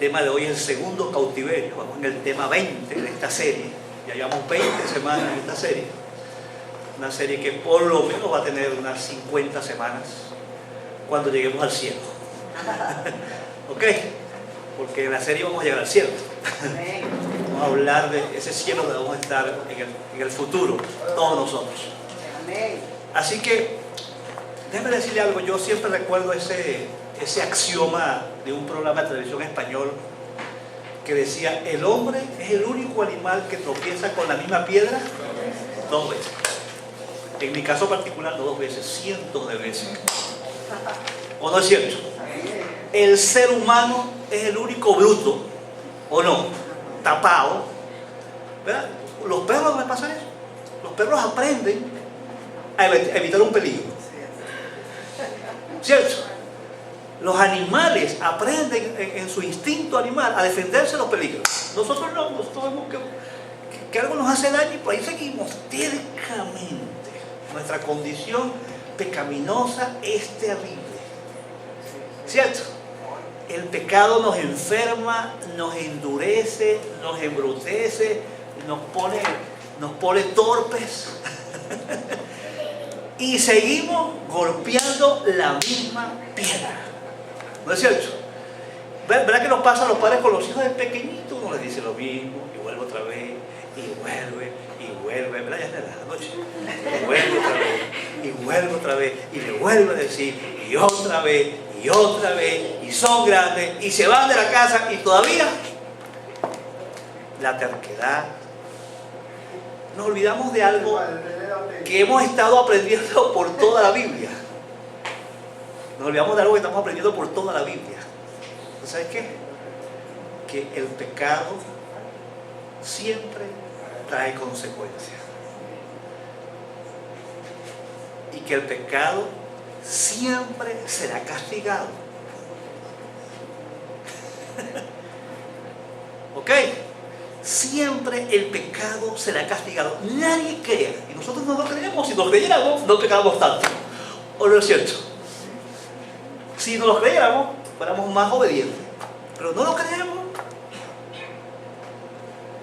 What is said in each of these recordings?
tema de hoy es el segundo cautiverio. Vamos en el tema 20 de esta serie. Ya llevamos 20 semanas en esta serie. Una serie que por lo menos va a tener unas 50 semanas cuando lleguemos al cielo. ¿Ok? Porque en la serie vamos a llegar al cielo. Vamos a hablar de ese cielo donde vamos a estar en el futuro, todos nosotros. Así que, déjame decirle algo. Yo siempre recuerdo ese axioma de un programa de televisión español que decía: el hombre es el único animal que tropieza con la misma piedra dos veces. En mi caso particular, no dos veces, cientos de veces. ¿O no es cierto? El ser humano es el único bruto, ¿o no? Tapado, ¿verdad? Los perros no les pasa eso. Los perros aprenden a evitar un peligro, ¿cierto? Los animales aprenden en su instinto animal a defenderse de los peligros. Nosotros no, nosotros vemos que algo nos hace daño y por ahí seguimos tercamente. Nuestra condición pecaminosa es terrible, ¿cierto? El pecado nos enferma, nos endurece, nos embrutece, nos pone torpes y seguimos golpeando la misma piedra. ¿No es cierto? ¿Verdad que nos pasa a los padres con los hijos de pequeñitos? Uno les dice lo mismo y vuelve otra vez y vuelve, ¿verdad? Ya es de la noche. Y vuelve otra vez y vuelve otra vez y le vuelve a decir y otra vez y son grandes y se van de la casa y todavía la terquedad. Nos olvidamos de algo que hemos estado aprendiendo por toda la Biblia. Nos olvidamos de algo que estamos aprendiendo por toda la Biblia. ¿Sabes qué? Que el pecado siempre trae consecuencias. Y que el pecado siempre será castigado. ¿Ok? Siempre el pecado será castigado. Nadie cree. Y nosotros no lo creemos. Si nos creyéramos, no pecábamos tanto. ¿O no es cierto? Si no lo creyéramos, fuéramos más obedientes. Pero no lo creemos.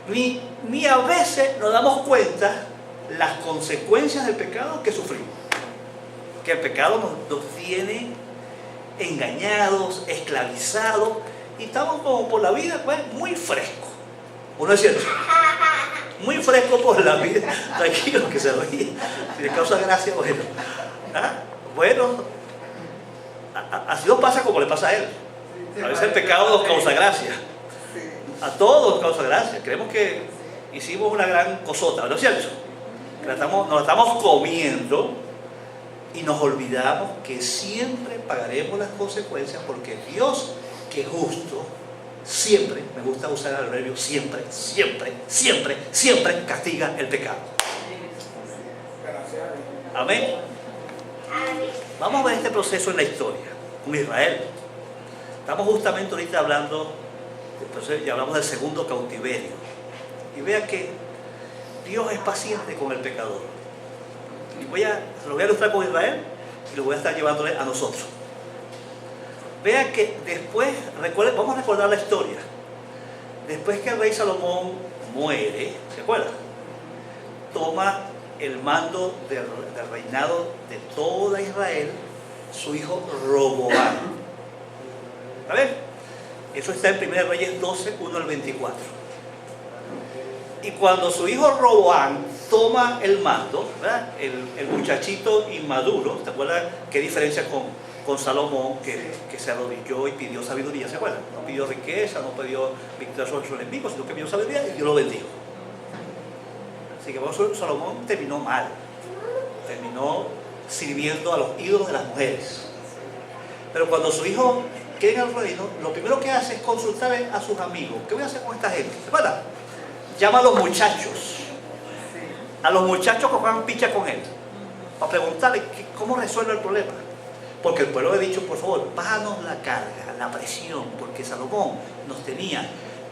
Ni a veces nos damos cuenta las consecuencias del pecado que sufrimos. Que el pecado nos tiene engañados, esclavizados, y estamos como por la vida, pues, muy frescos. ¿O no es cierto? Muy fresco por la vida. Tranquilo, que se ríe. Si le causa gracia, bueno. ¿Ah? Bueno, así nos pasa como le pasa a él. A veces el pecado nos causa gracia. A todos nos causa gracia. Creemos que hicimos una gran cosota, ¿no es cierto? Nos la estamos comiendo y nos olvidamos que siempre pagaremos las consecuencias, porque Dios, que es justo, siempre, me gusta usar el adverbio siempre, castiga el pecado. Amén. Vamos a ver este proceso en la historia con Israel. Estamos justamente ahorita hablando, entonces ya hablamos del segundo cautiverio. Y vea que Dios es paciente con el pecador. Y lo voy a ilustrar con Israel y lo voy a estar llevándole a nosotros. Vea que después, vamos a recordar la historia. Después que el rey Salomón muere, ¿se acuerdan? Toma el mando del reinado de toda Israel su hijo Roboam. A ver, eso está en 1 Reyes 12, 1 al 24. Y cuando su hijo Roboam toma el mando, ¿verdad? El muchachito inmaduro, ¿te acuerdas qué diferencia con Salomón, que se arrodilló y pidió sabiduría? ¿Se acuerdan? No pidió riqueza, no pidió victoria sobre sus enemigos, sino que pidió sabiduría y Dios lo bendijo. Así que Salomón terminó mal. Terminó sirviendo a los ídolos de las mujeres. Pero cuando su hijo queda en el reino, lo primero que hace es consultar a sus amigos. ¿Qué voy a hacer con esta gente? ¿Se acuerdan? Llama a los muchachos. A los muchachos que juegan picha con él. Para preguntarle cómo resuelve el problema. Porque el pueblo le ha dicho: por favor, bájanos la carga, la presión, porque Salomón nos tenía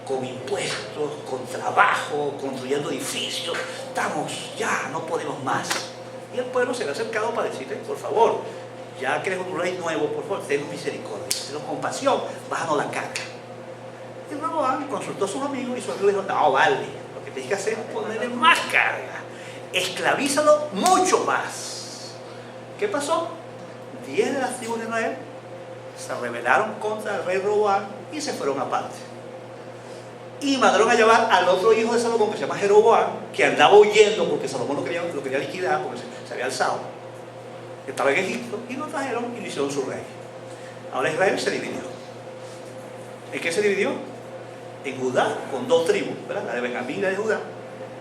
con impuestos, con trabajo, construyendo edificios. Ya no podemos más. Y el pueblo se le ha acercado para decirle: por favor, ya que eres un rey nuevo, por favor, ten misericordia, ten compasión, bájanos la carga. Y Roboam consultó a sus amigos y su amigo dijo, no, vale, lo que tienes que hacer es ponerle más carga, esclavízalo mucho más. ¿Qué pasó? 10 de las tribus de Israel se rebelaron contra el rey Roboam y se fueron aparte. Y mandaron a llamar al otro hijo de Salomón, que se llama Jeroboam, que andaba huyendo porque Salomón lo quería liquidar, porque se había alzado. Estaba en Egipto, y lo trajeron y lo hicieron su rey. Ahora Israel se dividió. ¿En qué se dividió? En Judá, con 2 tribus, ¿verdad? La de Benjamín y la de Judá.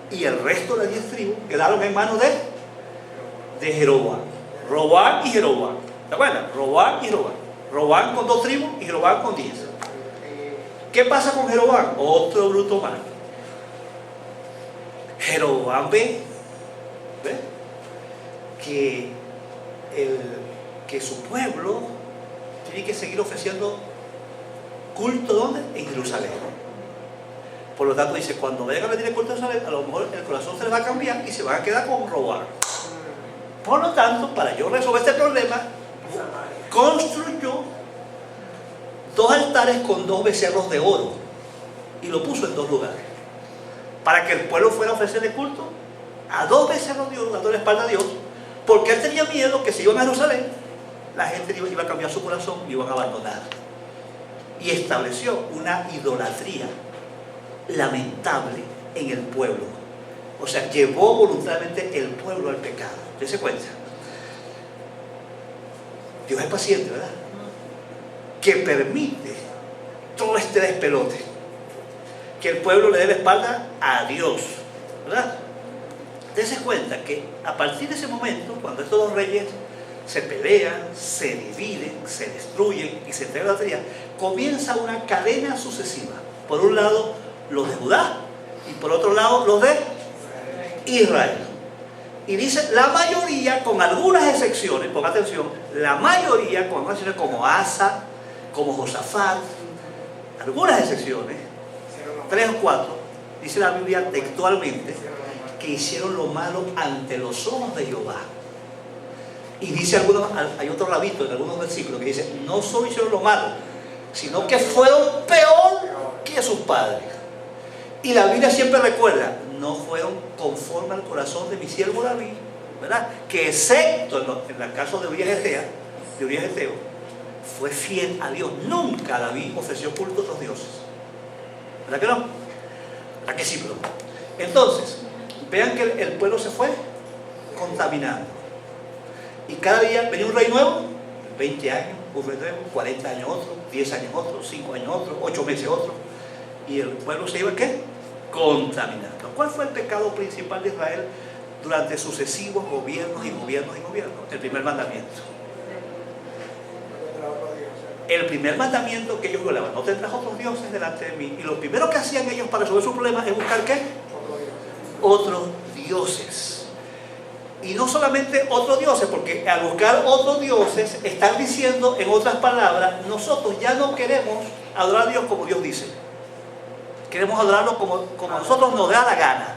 Y el resto de las 10 tribus quedaron en manos de Jeroboam. Roboam y Jeroboam. ¿Te acuerdas? Roboam y Jeroboam. Roboam con 2 tribus y Jeroboam con 10. ¿Qué pasa con Jeroboam? Otro bruto más. Jeroboam ve que su pueblo tiene que seguir ofreciendo culto, ¿dónde? En Jerusalén. Por lo tanto dice, cuando vayan a rendir culto en Jerusalén, a lo mejor el corazón se les va a cambiar y se van a quedar con Roboam. Por lo tanto, para yo resolver este problema, construyó 2 altares con 2 becerros de oro y lo puso en 2 lugares para que el pueblo fuera a ofrecerle culto a 2 becerros de oro dando la espalda a Dios, porque él tenía miedo que si iban a Jerusalén la gente iba a cambiar su corazón y iban a abandonar. Y estableció una idolatría lamentable en el pueblo. O sea, llevó voluntariamente el pueblo al pecado. ¿Usted se cuenta? Dios es paciente, ¿verdad? Que permite todo este despelote, que el pueblo le dé la espalda a Dios, ¿verdad? Dese cuenta que a partir de ese momento, cuando estos 2 reyes se pelean, se dividen, se destruyen y se entregan la idolatría, comienza una cadena sucesiva. Por un lado los de Judá y por otro lado los de Israel. Y dice, la mayoría, con algunas excepciones, ponga atención, la mayoría, con algunas excepciones como Asa, como Josafat, algunas excepciones, 3 o 4, dice la Biblia textualmente, que hicieron lo malo ante los ojos de Jehová. Y dice hay otro rabito en algunos versículos que dice, no solo hicieron lo malo, sino que fueron peor que sus padres. Y la Biblia siempre recuerda, no fueron conforme al corazón de mi siervo David, ¿verdad? Que excepto en el caso de Urías Eteo, fue fiel a Dios. Nunca David ofreció culto a otros dioses. ¿Verdad que no? ¿Verdad que sí, bro? Entonces, vean que el pueblo se fue contaminando. Y cada día venía un rey nuevo, 20 años, un rey nuevo, 40 años otro, 10 años otro, 5 años otro, 8 meses otro. Y el pueblo se iba, ¿qué? Contaminando. ¿Cuál fue el pecado principal de Israel durante sucesivos gobiernos y gobiernos y gobiernos? El primer mandamiento. El primer mandamiento que ellos violaban, no tendrás otros dioses delante de mí. Y lo primero que hacían ellos para resolver sus problemas es buscar ¿qué? Otros dioses. Y no solamente otros dioses, porque al buscar otros dioses están diciendo, en otras palabras, nosotros ya no queremos adorar a Dios como Dios dice. Queremos adorarlo como a nosotros nos da la gana,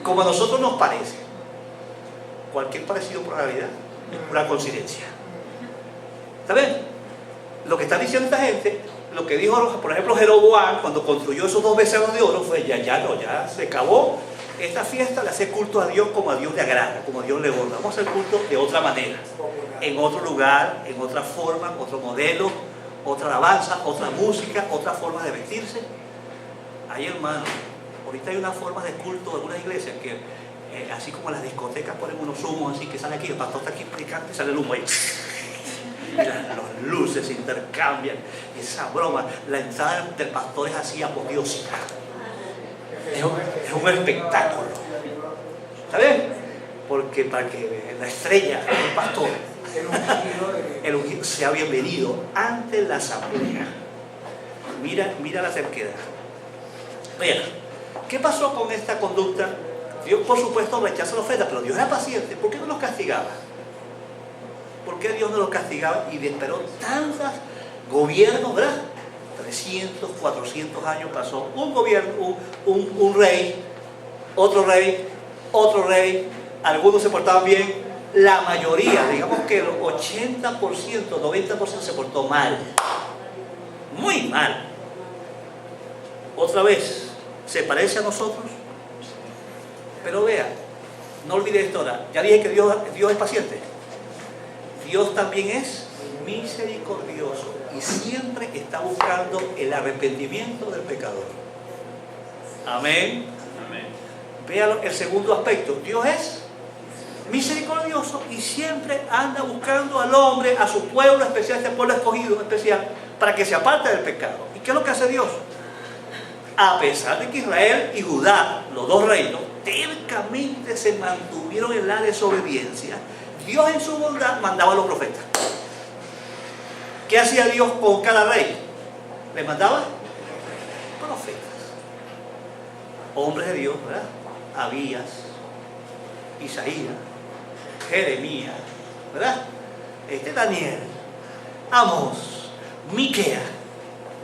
como a nosotros nos parece. Cualquier parecido por la realidad es pura coincidencia. ¿Está bien? Lo que está diciendo esta gente, lo que dijo, por ejemplo, Jeroboam cuando construyó esos 2 becerros de oro, fue ya se acabó esta fiesta de hacer culto a Dios como a Dios le agrada, como a Dios le gusta. Vamos a hacer culto de otra manera, en otro lugar, en otra forma, otro modelo, otra alabanza, otra música, otra forma de vestirse. Ay, hermano, ahorita hay una forma de culto de algunas iglesias que, así como las discotecas ponen unos humos así que sale aquí, el pastor está aquí explicando y sale el humo ahí. Las luces se intercambian, esa broma, la entrada del pastor es así apoteósica. Es un espectáculo. ¿Está bien? Porque para que la estrella del pastor, el ungido, sea bienvenido ante la asamblea. Mira la terquedad. Mira, ¿qué pasó con esta conducta? Dios, por supuesto, rechaza la ofrenda, pero Dios era paciente. ¿Por qué no los castigaba? ¿Por qué Dios no los castigaba y esperó tantos gobiernos, verdad? 300, 400 años pasó un gobierno, un rey, otro rey, otro rey, algunos se portaban bien, la mayoría, digamos que el 80%, 90% se portó mal, muy mal. otra vez, se parece a nosotros. Pero vea, no olvide esto ahora. Ya dije que Dios es paciente. Dios también es misericordioso y siempre está buscando el arrepentimiento del pecador. Amén. Amén. Vea el segundo aspecto. Dios es misericordioso y siempre anda buscando al hombre, a su pueblo especial, este pueblo escogido especial, para que se aparte del pecado. ¿Y qué es lo que hace Dios? A pesar de que Israel y Judá, los dos reinos, tercamente se mantuvieron en la desobediencia, Dios en su bondad mandaba a los profetas. ¿Qué hacía Dios con cada rey? Le mandaba profetas, hombres de Dios, ¿verdad? Abías, Isaías, Jeremías, ¿verdad? Daniel, Amós, Miqueas,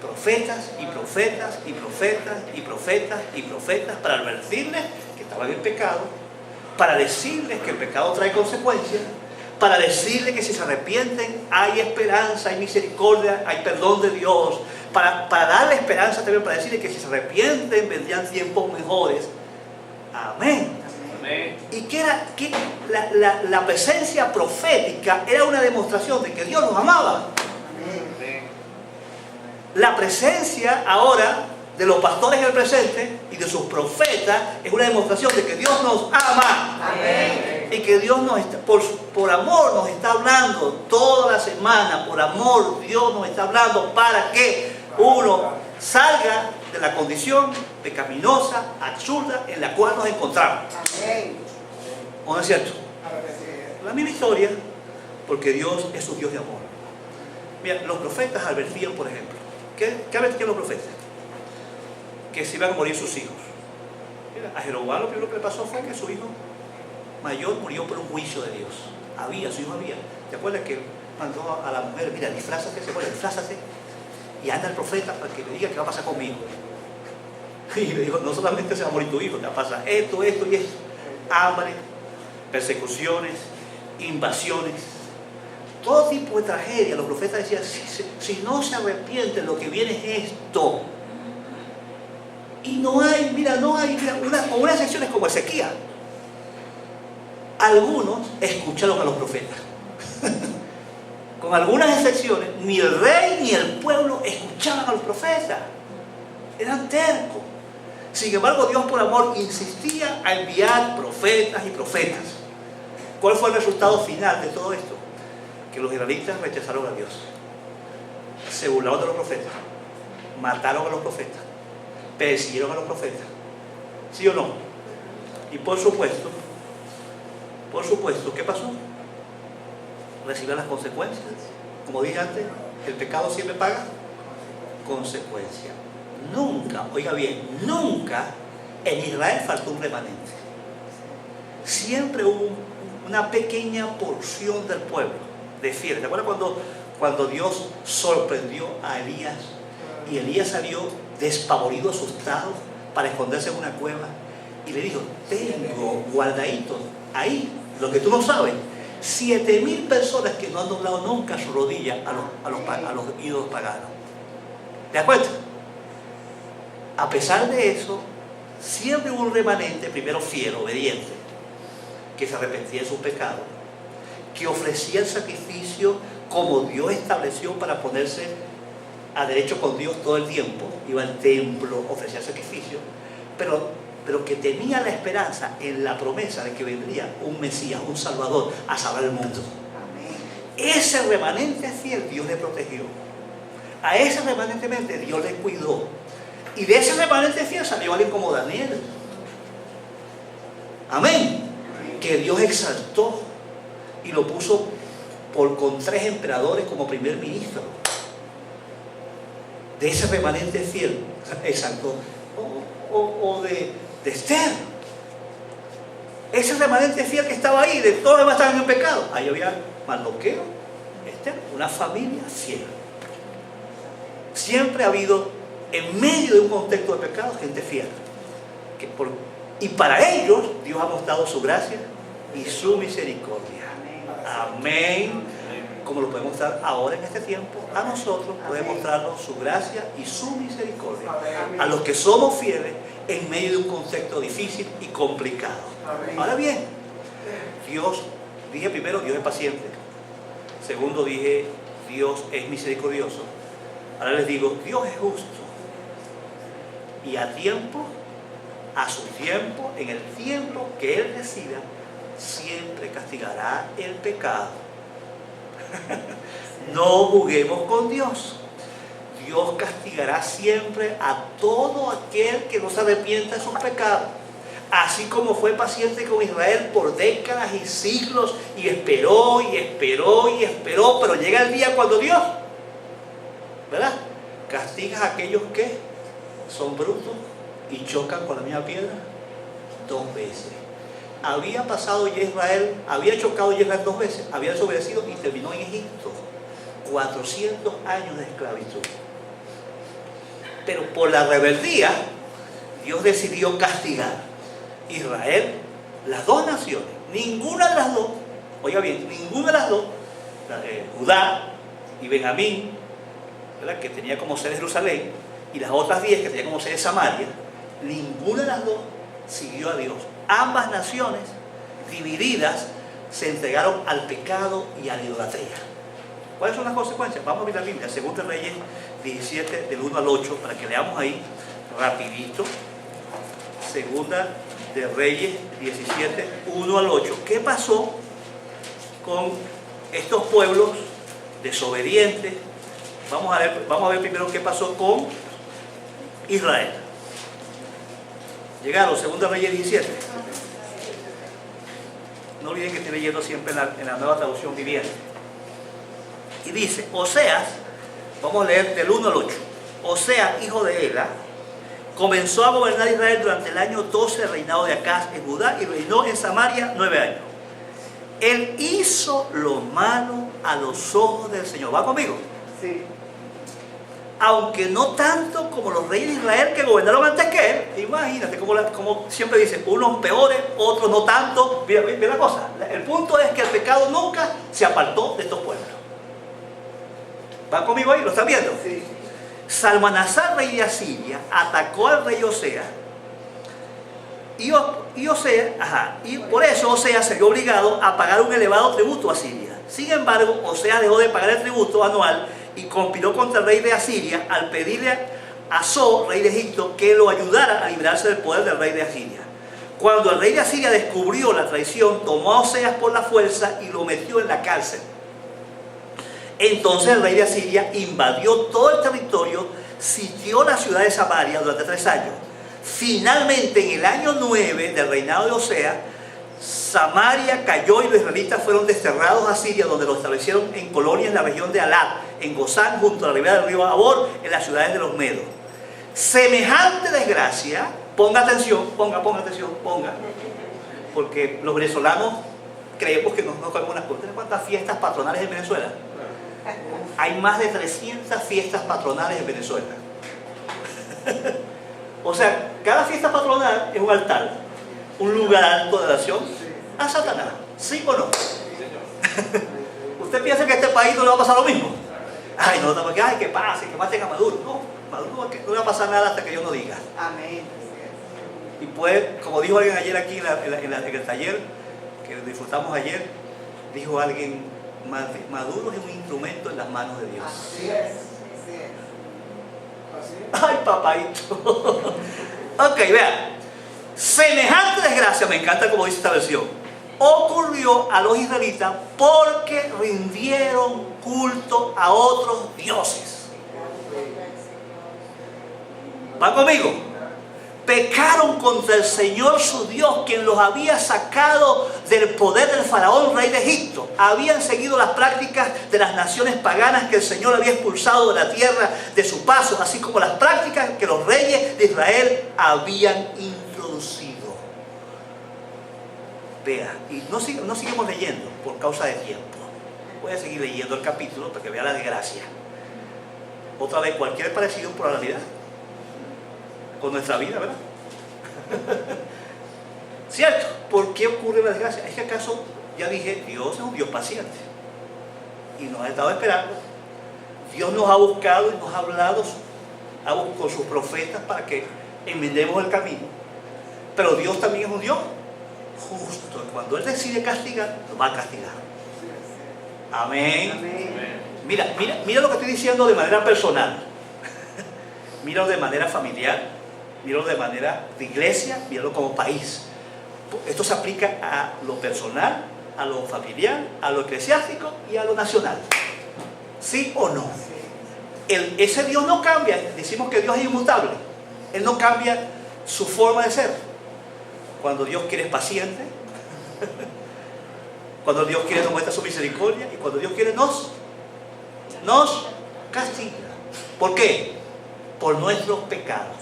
profetas y profetas y profetas y profetas y profetas para advertirles que estaban en pecado, para decirles que el pecado trae consecuencias, para decirles que si se arrepienten hay esperanza, hay misericordia, hay perdón de Dios, para darle esperanza también, para decirles que si se arrepienten vendrían tiempos mejores. Amén. Amén. Y que la presencia profética era una demostración de que Dios los amaba. Amén. La presencia ahora de los pastores en el presente y de sus profetas es una demostración de que Dios nos ama. Amén. Y que Dios nos está, por amor nos está hablando toda la semana. Por amor Dios nos está hablando para que uno salga de la condición pecaminosa, absurda en la cual nos encontramos. Amén. ¿O no es cierto? La misma historia, porque Dios es un Dios de amor. Mira, los profetas advertían, por ejemplo, ¿qué advertían los profetas? Que se iban a morir sus hijos. Mira, a Jeroboam lo primero que le pasó fue que su hijo mayor murió por un juicio de Dios. Su hijo Abías. ¿Te acuerdas que mandó a la mujer, mira, disfrázate, disfrázate, y anda el profeta para que le diga qué va a pasar conmigo? Y le dijo, no solamente se va a morir tu hijo, te va a pasar esto y esto. Hambre, persecuciones, invasiones, todo tipo de tragedia. Los profetas decían, si no se arrepienten, lo que viene es esto. Y no hay una excepción es como Ezequiel. Algunos escucharon a los profetas. Con algunas excepciones, ni el rey ni el pueblo escuchaban a los profetas. Eran tercos. Sin embargo, Dios por amor insistía a enviar profetas y profetas. ¿Cuál fue el resultado final de todo esto? Que los israelitas rechazaron a Dios. Se burlaron de los profetas. Mataron a los profetas. Persiguieron a los profetas. ¿Sí o no? Y por supuesto, ¿qué pasó? Recibieron las consecuencias. Como dije antes, el pecado siempre paga consecuencias. Nunca, oiga bien, nunca en Israel faltó un remanente. Siempre hubo una pequeña porción del pueblo de fieles. ¿Te acuerdas cuando Dios sorprendió a Elías? Y Elías salió despavorido, asustado, para esconderse en una cueva. Y le dijo, tengo guardaditos ahí, lo que tú no sabes, 7.000 personas que no han doblado nunca su rodilla a los ídolos paganos. ¿De acuerdo? A pesar de eso, siempre hubo un remanente, primero fiel, obediente, que se arrepentía de sus pecados, que ofrecía el sacrificio como Dios estableció para ponerse a derecho con Dios todo el tiempo. Iba al templo, ofrecía el sacrificio, pero que tenía la esperanza en la promesa de que vendría un Mesías, un Salvador, a salvar el mundo. Amén. Ese remanente fiel Dios le protegió. A ese remanente Dios le cuidó. Y de ese remanente fiel salió alguien como Daniel. Amén. Que Dios exaltó y lo puso con 3 emperadores como primer ministro. De ese remanente fiel exaltó. O de Esther. Ese remanente fiel que estaba ahí, de todos los demás estaban en pecado. Ahí había Mardoqueo, Esther, una familia fiel. Siempre ha habido, en medio de un contexto de pecado, gente fiel. Y para ellos, Dios ha mostrado su gracia y su misericordia. Amén. como lo puede mostrar ahora en este tiempo, a nosotros puede mostrarnos su gracia y su misericordia a los que somos fieles en medio de un contexto difícil y complicado. Ahora bien, dije primero, Dios es paciente. Segundo, dije, Dios es misericordioso. Ahora les digo, Dios es justo. Y a tiempo, a su tiempo, en el tiempo que Él decida, siempre castigará el pecado. No juguemos con Dios. Dios castigará siempre a todo aquel que no se arrepienta de sus pecados. Así como fue paciente con Israel por décadas y siglos, y esperó, y esperó, y esperó, pero llega el día cuando Dios, ¿verdad?, castiga a aquellos que son brutos y chocan con la misma piedra 2 veces. Había pasado ya Israel, había chocado ya Israel 2 veces, había desobedecido y terminó en Egipto. 400 años de esclavitud. Pero por la rebeldía, Dios decidió castigar Israel, las 2 naciones, ninguna de las 2, oiga bien, ninguna de las 2, Judá y Benjamín, ¿verdad?, que tenía como sede Jerusalén, y las otras 10 que tenían como sede Samaria, ninguna de las 2 siguió a Dios. Ambas naciones, divididas, se entregaron al pecado y a la idolatría. ¿Cuáles son las consecuencias? Vamos a ver la Biblia, 2 Reyes 17, del 1 al 8, para que leamos ahí rapidito. 2 de Reyes 17, 1 al 8. ¿Qué pasó con estos pueblos desobedientes? Vamos a ver primero qué pasó con Israel. Llegaron, 2 Reyes 17. No olviden que estoy leyendo siempre en la Nueva Traducción Viviente. Y dice, Oseas, vamos a leer del 1 al 8. Oseas, hijo de Ela, comenzó a gobernar Israel durante el año 12 del reinado de Acaz en Judá y reinó en Samaria 9 años. Él hizo lo malo a los ojos del Señor. ¿Va conmigo? Sí. Aunque no tanto como los reyes de Israel que gobernaron antes que él. Imagínate, como siempre dicen, unos peores, otros no tanto. Mira la cosa. El punto es que el pecado nunca se apartó de estos pueblos. ¿Van conmigo ahí? ¿Lo están viendo? Sí. Salmanasar, rey de Asiria, atacó al rey Oseas. Y por eso Oseas se vio obligado a pagar un elevado tributo a Asiria. Sin embargo, Oseas dejó de pagar el tributo anual y conspiró contra el rey de Asiria al pedirle a So, rey de Egipto, que lo ayudara a librarse del poder del rey de Asiria. Cuando el rey de Asiria descubrió la traición, tomó a Oseas por la fuerza y lo metió en la cárcel. Entonces el rey de Asiria invadió todo el territorio, sitió la ciudad de Samaria durante 3 años. Finalmente, en el año 9 del reinado de Oseas, Samaria cayó y los israelitas fueron desterrados a Siria, donde los establecieron en colonias en la región de Alat, en Gozán, junto a la ribera del río Abor, en las ciudades de los Medos. Semejante desgracia, ponga atención, porque los venezolanos creemos que no sabemos unas cosas. ¿Cuántas fiestas patronales en Venezuela? Hay más de 300 fiestas patronales en Venezuela. O sea, cada fiesta patronal es un altar, un lugar alto de oración a Satanás. ¿Sí o no? ¿Usted piensa que a este país no le va a pasar lo mismo? Ay, no, porque que pase, que maten a Maduro. No, Maduro no le va a pasar nada hasta que Dios no diga. Amén. Y pues, como dijo alguien ayer aquí en el taller, que disfrutamos ayer, dijo alguien, Maduro es un instrumento en las manos de Dios. Así es. Ay, papaito. Ok, vean. Semejante desgracia, me encanta como dice esta versión, ocurrió a los israelitas porque rindieron culto a otros dioses. ¿Van conmigo? Pecaron contra el Señor su Dios, quien los había sacado del poder del faraón, rey de Egipto. Habían seguido las prácticas de las naciones paganas que el Señor había expulsado de la tierra de su paso, así como las prácticas que los reyes de Israel habían introducido. Vea, y no seguimos leyendo por causa de tiempo. Voy a seguir leyendo el capítulo para que vea la desgracia. Otra vez, cualquier parecido por la realidad con nuestra vida, ¿verdad? ¿Cierto? ¿Por qué ocurre la desgracia? ¿Es que acaso, ya dije, Dios es un Dios paciente? y nos ha estado esperando. Dios nos ha buscado y nos ha hablado con sus profetas para que enmendemos el camino. Pero Dios también es un Dios justo. Cuando Él decide castigar, nos va a castigar. Amén. Amén. Mira lo que estoy diciendo de manera personal. Míralo de manera familiar. Míralo de manera de iglesia. Míralo como país. Esto se aplica a lo personal, a lo familiar, a lo eclesiástico y a lo nacional. ¿Sí o no? Ese Dios no cambia. Decimos que Dios es inmutable. Él no cambia su forma de ser. Cuando Dios quiere es paciente. Cuando Dios quiere nos muestra su misericordia. Y cuando Dios quiere nos castiga. ¿Por qué? Por nuestros pecados.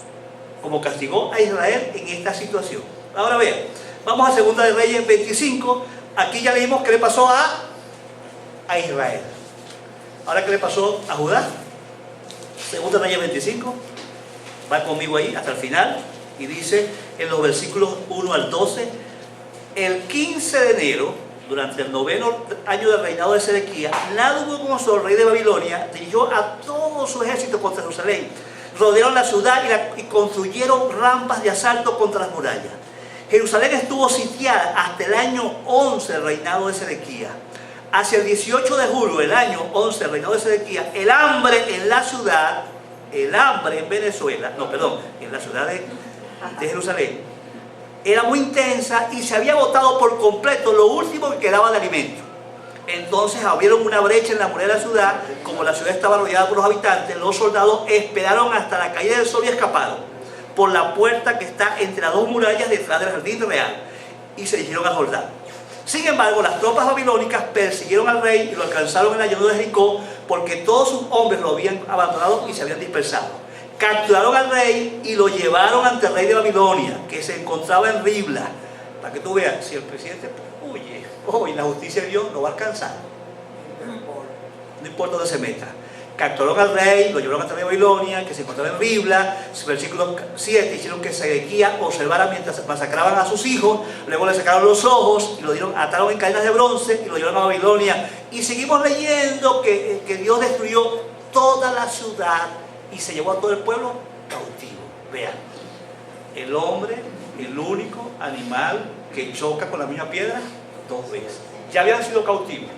Como castigó a Israel en esta situación. Ahora vean, vamos a 2 de Reyes 25. Aquí ya leímos qué le pasó a Israel. Ahora qué le pasó a Judá. 2 de Reyes 25. Va conmigo ahí hasta el final. Y dice en los versículos 1 al 12. El 15 de enero, durante el 9º año del reinado de Sedequías, Nabucodonosor, rey de Babilonia, dirigió a todo su ejército contra Jerusalén. Rodearon la ciudad y construyeron rampas de asalto contra las murallas. Jerusalén estuvo sitiada hasta el año 11 del reinado de Sedequías. Hacia el 18 de julio del año 11 del reinado de Sedequías, el hambre en la ciudad, el hambre en Venezuela, en la ciudad de Jerusalén, era muy intensa y se había agotado por completo lo último que quedaba de alimento. Entonces abrieron una brecha en la muralla de la ciudad. Como la ciudad estaba rodeada por los habitantes, los soldados esperaron hasta la caída del sol y escaparon por la puerta que está entre las dos murallas detrás del jardín real y se dirigieron al Jordán. Sin embargo, las tropas babilónicas persiguieron al rey y lo alcanzaron en la llanura de Jericó, porque todos sus hombres lo habían abandonado y se habían dispersado. Capturaron al rey y lo llevaron ante el rey de Babilonia, que se encontraba en Ribla. Para que tú veas, si el presidente huye, hoy la justicia de Dios lo va a alcanzar. No importa dónde se meta. Capturaron al rey, lo llevaron ante el rey de Babilonia, que se encontraba en Ribla. Versículo 7, hicieron que Sedequías observara mientras masacraban a sus hijos. Luego le sacaron los ojos y lo ataron en cadenas de bronce y lo llevaron a Babilonia. Y seguimos leyendo que Dios destruyó toda la ciudad y se llevó a todo el pueblo cautivo. Vean, el hombre, el único animal que choca con la misma piedra 2 veces. Ya habían sido cautivos.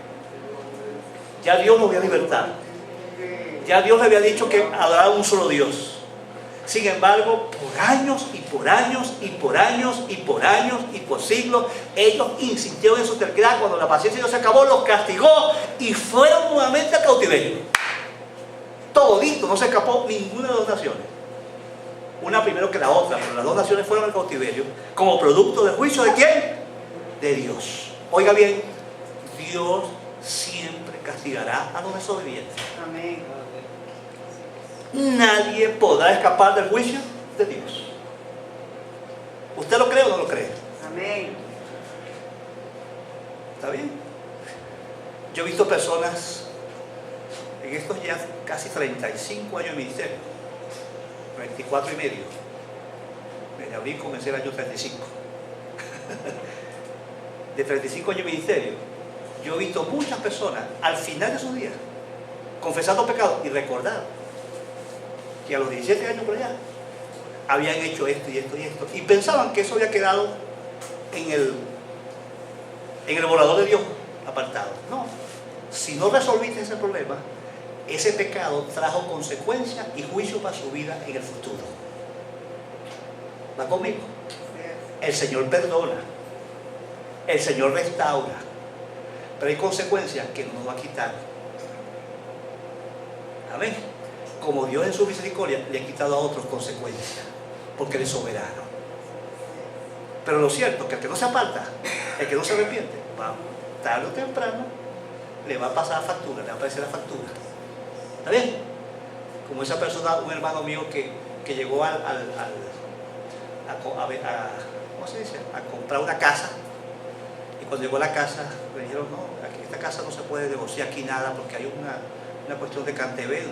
Ya Dios los había libertado. Ya Dios le había dicho que adoraba un solo Dios. Sin embargo, por años y por años y por años y por años y por siglos, ellos insistieron en su terquedad. Cuando la paciencia de Dios se acabó, los castigó y fueron nuevamente al cautiverio. Todito, no se escapó ninguna de las 2 naciones. Una primero que la otra, pero las 2 naciones fueron al cautiverio como producto del juicio de ¿quién? De Dios. Oiga bien, Dios siempre castigará a los desobedientes. Amén. Nadie podrá escapar del juicio de Dios. ¿Usted lo cree o no lo cree? Amén. ¿Está bien? Yo he visto personas en estos ya casi 35 años de ministerio, 24 y medio. Desde abril comencé el año 35. De 35 años de ministerio, yo he visto muchas personas al final de sus días confesando pecados y recordar que a los 17 años por allá habían hecho esto y esto y esto, y pensaban que eso había quedado en el borrador de Dios apartado. No, si no resolviste ese problema, ese pecado trajo consecuencias y juicio para su vida en el futuro. ¿Va conmigo? El Señor perdona, el Señor restaura, pero hay consecuencias que no nos va a quitar. Amén. Como Dios en su misericordia le ha quitado a otros consecuencias, porque Él es soberano. Pero lo cierto es que el que no se aparta, el que no se arrepiente, tarde o temprano le va a pasar factura, le va a aparecer la factura. ¿Está bien? Como esa persona, un hermano mío que llegó ¿cómo se dice? A comprar una casa, y cuando llegó a la casa le dijeron: no, aquí, esta casa no se puede negociar aquí nada, porque hay una cuestión de cantebé,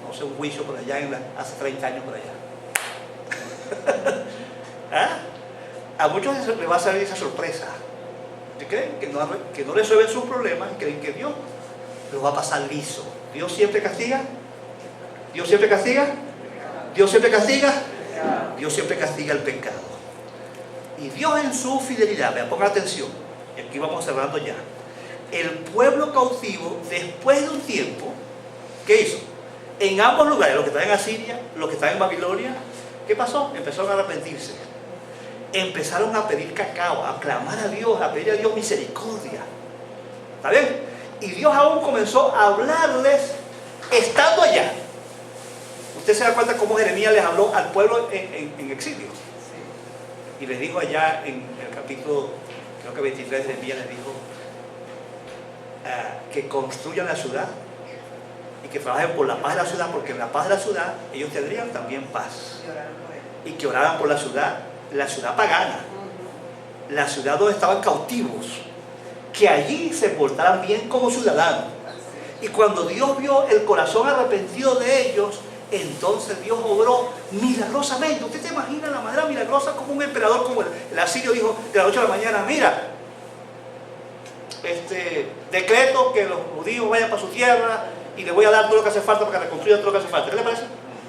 no sé, un juicio por allá hace 30 años por allá. ¿Ah? A muchos les va a salir esa sorpresa. ¿Creen que no resuelven sus problemas y creen que Dios lo va a pasar liso. Dios siempre castiga. Dios siempre castiga. Dios siempre castiga. Dios siempre castiga el pecado. Y Dios en su fidelidad, vean, pongan atención, y aquí vamos cerrando ya. El pueblo cautivo, después de un tiempo, ¿qué hizo? En ambos lugares, los que estaban en Asiria, los que estaban en Babilonia, ¿qué pasó? Empezaron a arrepentirse. Empezaron a pedir cacao, a clamar a Dios, a pedir a Dios misericordia. ¿Está bien? Y Dios aún comenzó a hablarles estando allá. Usted se da cuenta cómo Jeremías les habló al pueblo en exilio. Y les dijo allá en el capítulo, creo que 23 de Jeremías, les dijo que construyan la ciudad y que trabajen por la paz de la ciudad, porque en la paz de la ciudad ellos tendrían también paz. Y que oraran por la ciudad pagana, la ciudad donde estaban cautivos, que allí se portaran bien como ciudadanos. Y cuando Dios vio el corazón arrepentido de ellos, entonces Dios obró milagrosamente. ¿Usted se imagina la manera milagrosa como un emperador como el asirio dijo de la noche a la mañana: mira, decreto que los judíos vayan para su tierra y les voy a dar todo lo que hace falta para que reconstruyan todo lo que hace falta? ¿Qué le parece?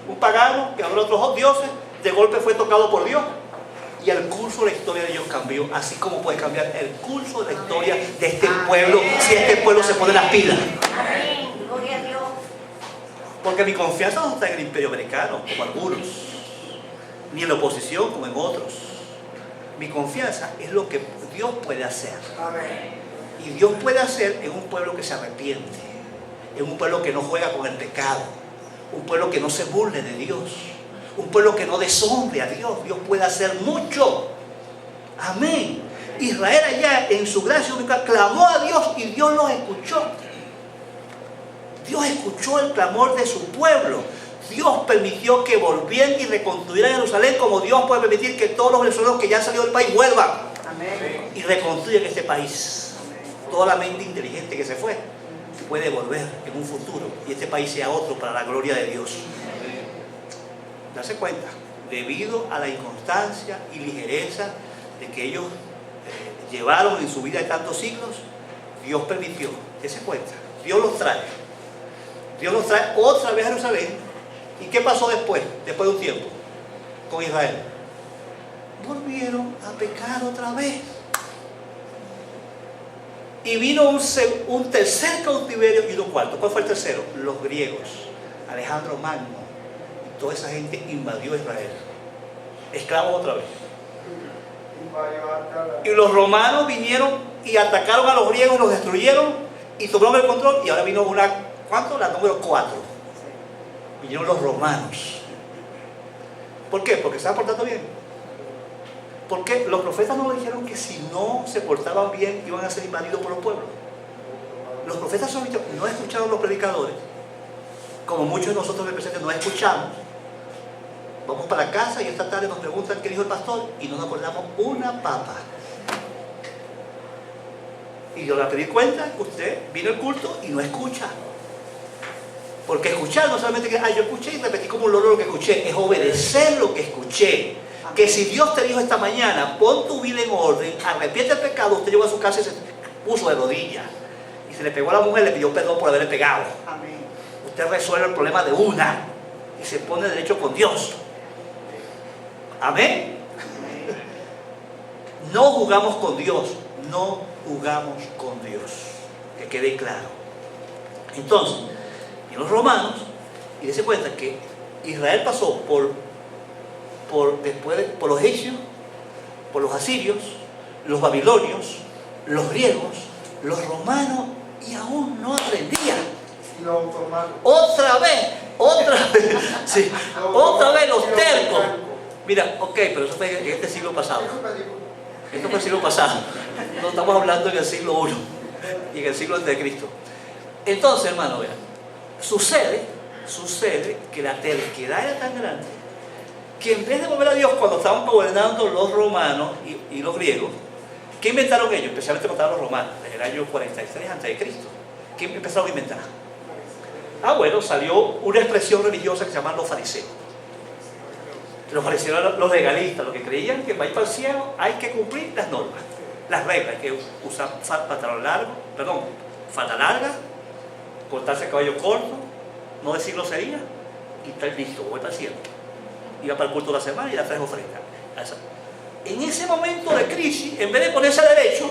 Un pagano que adora a otros dioses, de golpe fue tocado por Dios y el curso de la historia de ellos cambió, así como puede cambiar el curso de la historia de este pueblo si este pueblo se pone las pilas. Porque mi confianza no está en el imperio americano, como algunos, ni en la oposición, como en otros. Mi confianza es lo que Dios puede hacer. Y Dios puede hacer en un pueblo que se arrepiente, en un pueblo que no juega con el pecado, un pueblo que no se burle de Dios, un pueblo que no deshonre a Dios. Dios puede hacer mucho. Amén. Israel allá en su gracia única clamó a Dios y Dios los escuchó. Dios escuchó el clamor de su pueblo. Dios permitió que volvieran y reconstruyeran Jerusalén, como Dios puede permitir que todos los venezolanos que ya han salido del país vuelvan. Amén. Y reconstruyan este país. Amén. Toda la mente inteligente que se fue puede volver en un futuro y este país sea otro para la gloria de Dios. Darse cuenta, debido a la inconstancia y ligereza de que ellos llevaron en su vida de tantos siglos, Dios permitió. Darse cuenta, Dios los trae. Dios los trae otra vez a Jerusalén. ¿Y qué pasó después? Después de un tiempo con Israel. Volvieron a pecar otra vez. Y vino un tercer cautiverio y un cuarto. ¿Cuál fue el tercero? Los griegos. Alejandro Magno. Y toda esa gente invadió Israel. Esclavos otra vez. Y los romanos vinieron y atacaron a los griegos, los destruyeron y tomaron el control. Y ahora vino ¿cuánto? La número 4. Vinieron los romanos. ¿Por qué? Porque se estaban portando bien. Porque los profetas no dijeron que si no se portaban bien iban a ser invadidos por los pueblos. Los profetas no escucharon los predicadores, como muchos de nosotros representantes no escuchamos. Vamos para casa y esta tarde nos preguntan qué dijo el pastor y no nos acordamos una papa. Y yo le pedí cuenta que usted vino al culto y no escucha. Porque escuchar no solamente que yo escuché y repetí como un loro lo que escuché, es obedecer lo que escuché. Que si Dios te dijo esta mañana, pon tu vida en orden, arrepiente el pecado, usted llegó a su casa y se puso de rodillas. Y se le pegó a la mujer, le pidió perdón por haberle pegado. Amén. Usted resuelve el problema de una y se pone derecho con Dios. Amén. Amén. No jugamos con Dios, no jugamos con Dios. Que quede claro. Entonces, los romanos, y dése cuenta que Israel pasó por los egipcios, por los asirios, los babilonios, los griegos, los romanos, y aún no aprendían. Otra vez, sí, otra vez los tercos. Mira, ok, pero eso fue en este siglo pasado. Esto fue el siglo pasado. No estamos hablando en el siglo I y en el siglo antes de Cristo. Entonces, hermano, vean. Sucede que la terquedad era tan grande que en vez de volver a Dios cuando estaban gobernando los romanos y los griegos, ¿qué inventaron ellos? Especialmente mataron a los romanos en el año 43 a.C. ¿Qué empezaron a inventar? Bueno, salió una expresión religiosa que se llama los fariseos. Los fariseos eran los legalistas, los que creían que para ir para el cielo hay que cumplir las normas, las reglas. Hay que usar pantalón largo, falda larga, cortarse el cabello corto, no decir grosería, y está listo, voy para el cielo. Iba para el culto de la semana y ya traes ofrenda. En ese momento de crisis, en vez de ponerse a derecho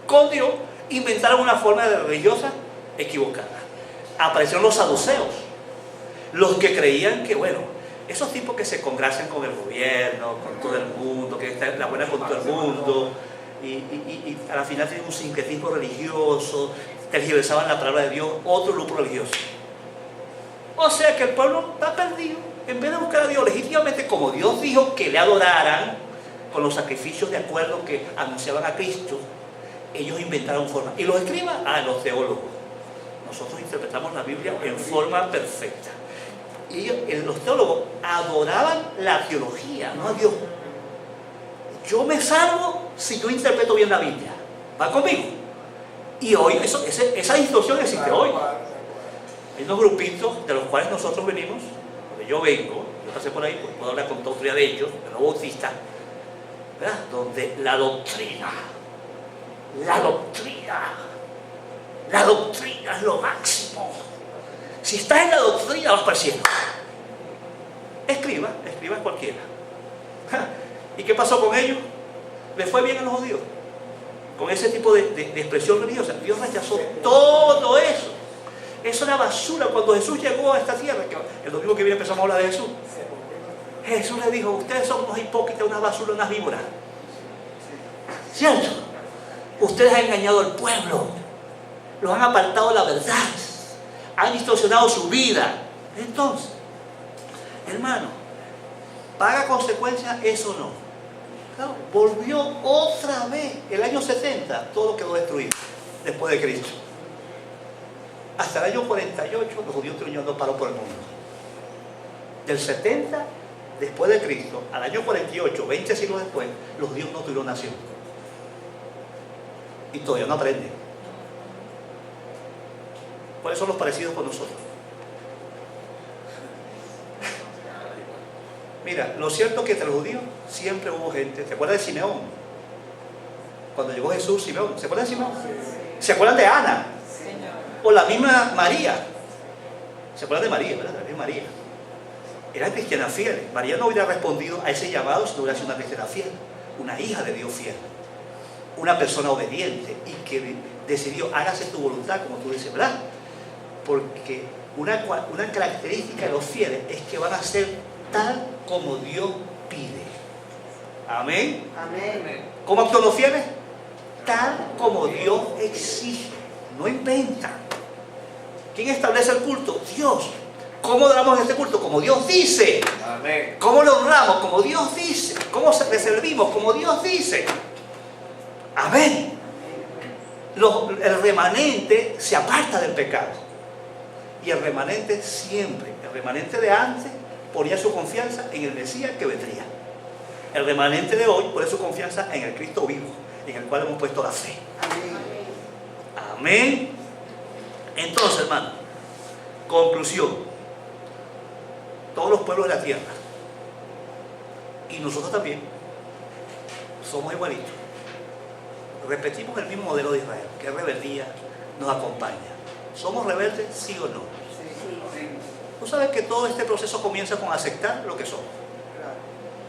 con Dios, inventaron una forma de religiosa equivocada. Aparecieron los saduceos, los que creían que, bueno, esos tipos que se congracian con el gobierno, con todo el mundo, que está la buena con todo el mundo, y a la final tienen un sincretismo religioso, tergiversaban la palabra de Dios, otro grupo religioso. O sea que el pueblo está perdido. En vez de buscar a Dios legítimamente como Dios dijo que le adoraran, con los sacrificios de acuerdo que anunciaban a Cristo, ellos inventaron formas. ¿Y los escribas? Los teólogos. Nosotros interpretamos la Biblia en forma perfecta. Y los teólogos adoraban la teología, no a Dios. Yo me salvo si yo interpreto bien la Biblia. ¿Va conmigo? Y hoy esa distorsión existe hoy. Hay unos grupitos de los cuales nosotros venimos, donde yo vengo, yo pasé por ahí, pues puedo hablar con toda autoridad de ellos, de los bautistas, ¿verdad? Donde la doctrina es lo máximo. Si estás en la doctrina vas para el cielo. Escriba cualquiera. ¿Y qué pasó con ellos? ¿Les fue bien a los judíos? Con ese tipo de expresión religiosa. Dios rechazó todo eso. Eso era basura. Cuando Jesús llegó a esta tierra, que el domingo que viene empezamos a hablar de Jesús, Jesús le dijo: ustedes son unos hipócritas, unas basuras, unas víboras. ¿Cierto? Ustedes han engañado al pueblo, los han apartado de la verdad, han distorsionado su vida. Entonces, hermano, ¿paga consecuencias eso o no? Claro, volvió otra vez. El año 70 todo quedó destruido después de Cristo. Hasta el año 48 los judíos estuvieron no paró por el mundo. Del 70 después de Cristo al año 48, 20 siglos después, los judíos no tuvieron nación. Y todavía no aprenden. ¿Cuáles son los parecidos con nosotros? Mira, lo cierto es que entre los judíos siempre hubo gente. ¿Te acuerdas de Simeón? Cuando llegó Jesús, Simeón. ¿Se acuerdan de Simeón? ¿Se acuerdan de Ana? O la misma María. ¿Se acuerdan de María, verdad? De María. Era cristiana fiel. María no hubiera respondido a ese llamado si no hubiera sido una cristiana fiel. Una hija de Dios fiel. Una persona obediente y que decidió: hágase tu voluntad, como tú dices, ¿verdad? Porque una característica de los fieles es que van a ser tal como Dios pide. Amén. Amén. ¿Cómo actúan los fieles? Tal como Dios exige. No inventan. ¿Quién establece el culto? Dios. ¿Cómo adoramos este culto? Como Dios dice. Amén. ¿Cómo lo honramos? Como Dios dice. ¿Cómo le servimos? Como Dios dice. Amén. El remanente se aparta del pecado. Y el remanente siempre, el remanente de antes, ponía su confianza en el Mesías que vendría. El remanente de hoy pone su confianza en el Cristo vivo, en el cual hemos puesto la fe. Amén. Entonces, hermano, conclusión: todos los pueblos de la tierra, y nosotros también, somos igualitos. Repetimos el mismo modelo de Israel, que rebeldía nos acompaña. ¿Somos rebeldes, sí o no? Sí. Tú sabes que todo este proceso comienza con aceptar lo que somos.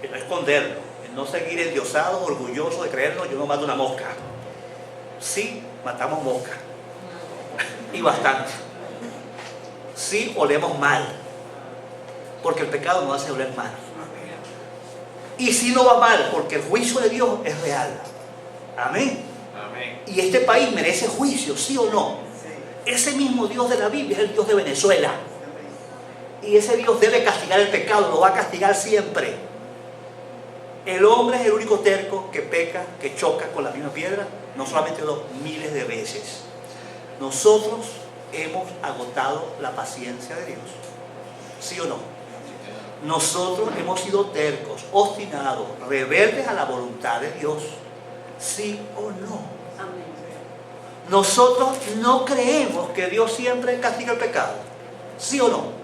Y no esconderlo, en no seguir endiosados, orgullosos de creernos: yo no mato una mosca. Sí, matamos moscas. Y bastante. Sí, olemos mal. Porque el pecado nos hace oler mal. Y sí, no va mal, porque el juicio de Dios es real. Amén. Amén. Y este país merece juicio, ¿sí o no? Sí. Ese mismo Dios de la Biblia es el Dios de Venezuela. Y ese Dios debe castigar el pecado, lo va a castigar siempre. El hombre es el único terco que peca, que choca con la misma piedra, no solamente dos, miles de veces. Nosotros hemos agotado la paciencia de Dios, ¿sí o no? Nosotros hemos sido tercos, obstinados, rebeldes a la voluntad de Dios, ¿sí o no? Nosotros no creemos que Dios siempre castiga el pecado, ¿sí o no?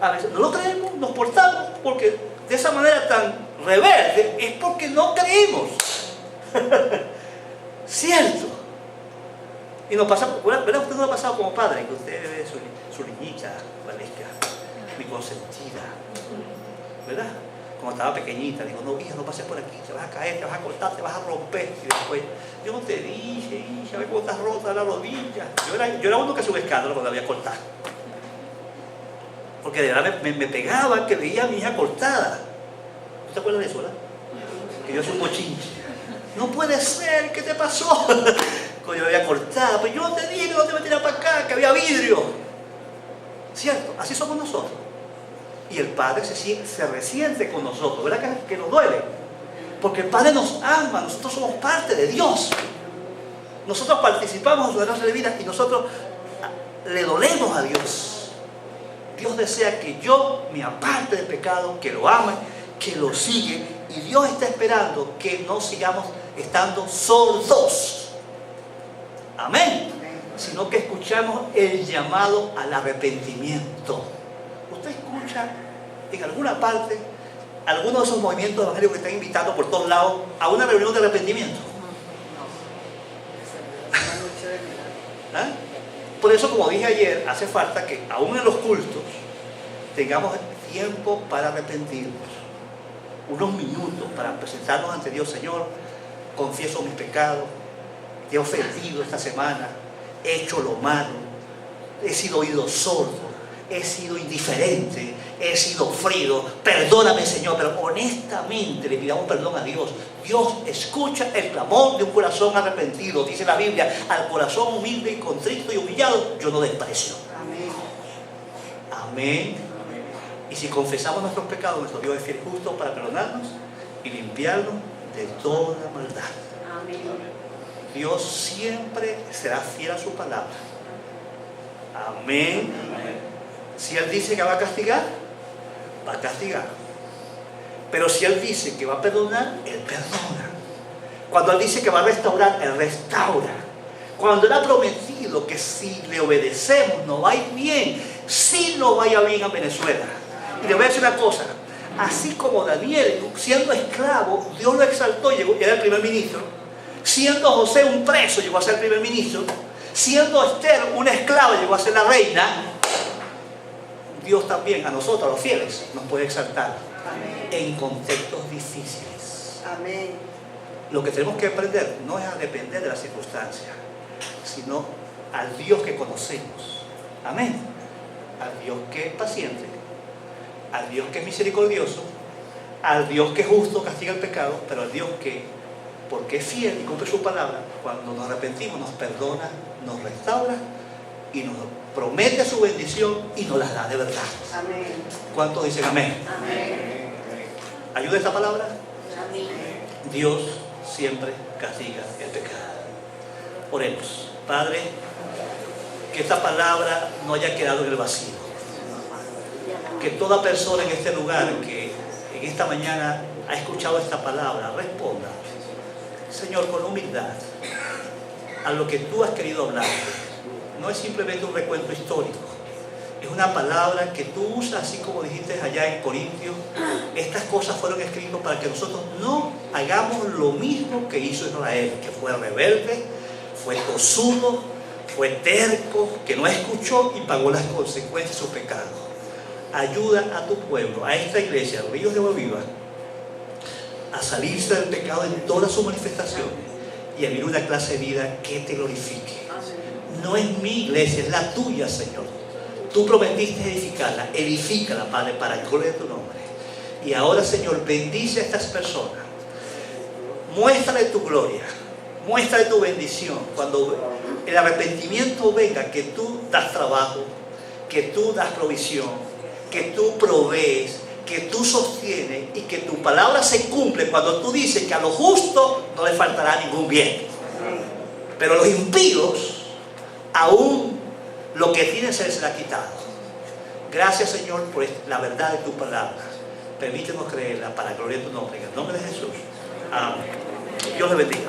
A veces no lo creemos, nos portamos porque de esa manera tan rebelde es porque no creemos. ¿Cierto? Y nos pasa, ¿verdad? Usted no lo ha pasado como padre, que usted ve su niñita, Valesca, mi consentida, ¿verdad? Cuando estaba pequeñita, digo, no, hija, no pases por aquí, te vas a caer, te vas a cortar, te vas a romper. Y después, yo no te dije, hija, ve cómo estás rota la rodilla. Yo era uno que hacía un escándalo cuando la había cortado. Porque de verdad me pegaba que veía a mi hija cortada. ¿Tú te acuerdas de eso, verdad? Que yo hacía un bochinche. No puede ser, ¿qué te pasó? Cuando yo había cortado, pues yo no te dije que no te metieras para acá, que había vidrio. ¿Cierto? Así somos nosotros. Y el Padre se resiente con nosotros, ¿verdad? Que nos duele. Porque el Padre nos ama, nosotros somos parte de Dios. Nosotros participamos en su gracia de vida y nosotros le dolemos a Dios. Dios desea que yo me aparte del pecado, que lo ame, que lo sigue. Y Dios está esperando que no sigamos estando sordos. Amén. Sino que escuchamos el llamado al arrepentimiento. Usted escucha en alguna parte algunos de esos movimientos evangélicos que están invitando por todos lados a una reunión de arrepentimiento. ¿Ah? Por eso, como dije ayer, hace falta que aún en los cultos tengamos tiempo para arrepentirnos, unos minutos para presentarnos ante Dios. Señor, confieso mis pecados, te he ofendido esta semana, he hecho lo malo, he sido oído sordo, he sido indiferente, he sido frío, perdóname, Señor. Pero honestamente le pidamos perdón a Dios. Dios escucha el clamor de un corazón arrepentido. Dice la Biblia, al corazón humilde y contrito y humillado yo no desprecio. Amén. Amén. Y si confesamos nuestros pecados, nuestro Dios es fiel y justo para perdonarnos y limpiarnos de toda maldad. Amén. Dios siempre será fiel a su palabra. Amén. Amén. Si Él dice que va a castigar, va a castigar. Pero si Él dice que va a perdonar, Él perdona. Cuando Él dice que va a restaurar, Él restaura. Cuando Él ha prometido que si le obedecemos nos va a ir bien, si nos vaya bien a Venezuela. Y le voy a decir una cosa, así como Daniel, siendo esclavo, Dios lo exaltó y era el primer ministro. Siendo José un preso, llegó a ser el primer ministro. Siendo Esther una esclava, llegó a ser la reina. Dios también a nosotros, a los fieles, nos puede exaltar. Amén. En contextos difíciles. Amén. Lo que tenemos que aprender no es a depender de las circunstancias, sino al Dios que conocemos. Amén. Al Dios que es paciente, al Dios que es misericordioso, al Dios que es justo, castiga el pecado, pero al Dios que, porque es fiel y cumple su palabra, cuando nos arrepentimos nos perdona, nos restaura y nos promete su bendición y nos las da de verdad. Amén. ¿Cuántos dicen amén? Amén. ¿Ayuda esta palabra? Amén. Dios siempre castiga el pecado. Oremos. Padre, que esta palabra no haya quedado en el vacío. Que toda persona en este lugar que en esta mañana ha escuchado esta palabra responda, Señor, con humildad a lo que tú has querido hablar. No es simplemente un recuento histórico, es una palabra que tú usas, así como dijiste allá en Corintios. Estas cosas fueron escritas para que nosotros no hagamos lo mismo que hizo Israel, que fue rebelde, fue tosudo, fue terco, que no escuchó y pagó las consecuencias de su pecado. Ayuda a tu pueblo, a esta iglesia, Ríos de Agua Viva, a salirse del pecado en todas sus manifestaciones y a vivir una clase de vida que te glorifique. No es mi iglesia, es la tuya, Señor. Tú prometiste edificarla, edifícala, Padre, para el gloria de tu nombre. Y ahora, Señor, bendice a estas personas. Muéstrale tu gloria, muéstrale tu bendición. Cuando el arrepentimiento venga, que tú das trabajo, que tú das provisión, que tú provees, que tú sostienes y que tu palabra se cumple cuando tú dices que a lo justo no le faltará ningún bien. Pero los impíos, aún lo que tiene se les será quitado. Gracias, Señor, por la verdad de tu palabra. Permítenos creerla para la gloria de tu nombre. En el nombre de Jesús. Amén. Dios le bendiga.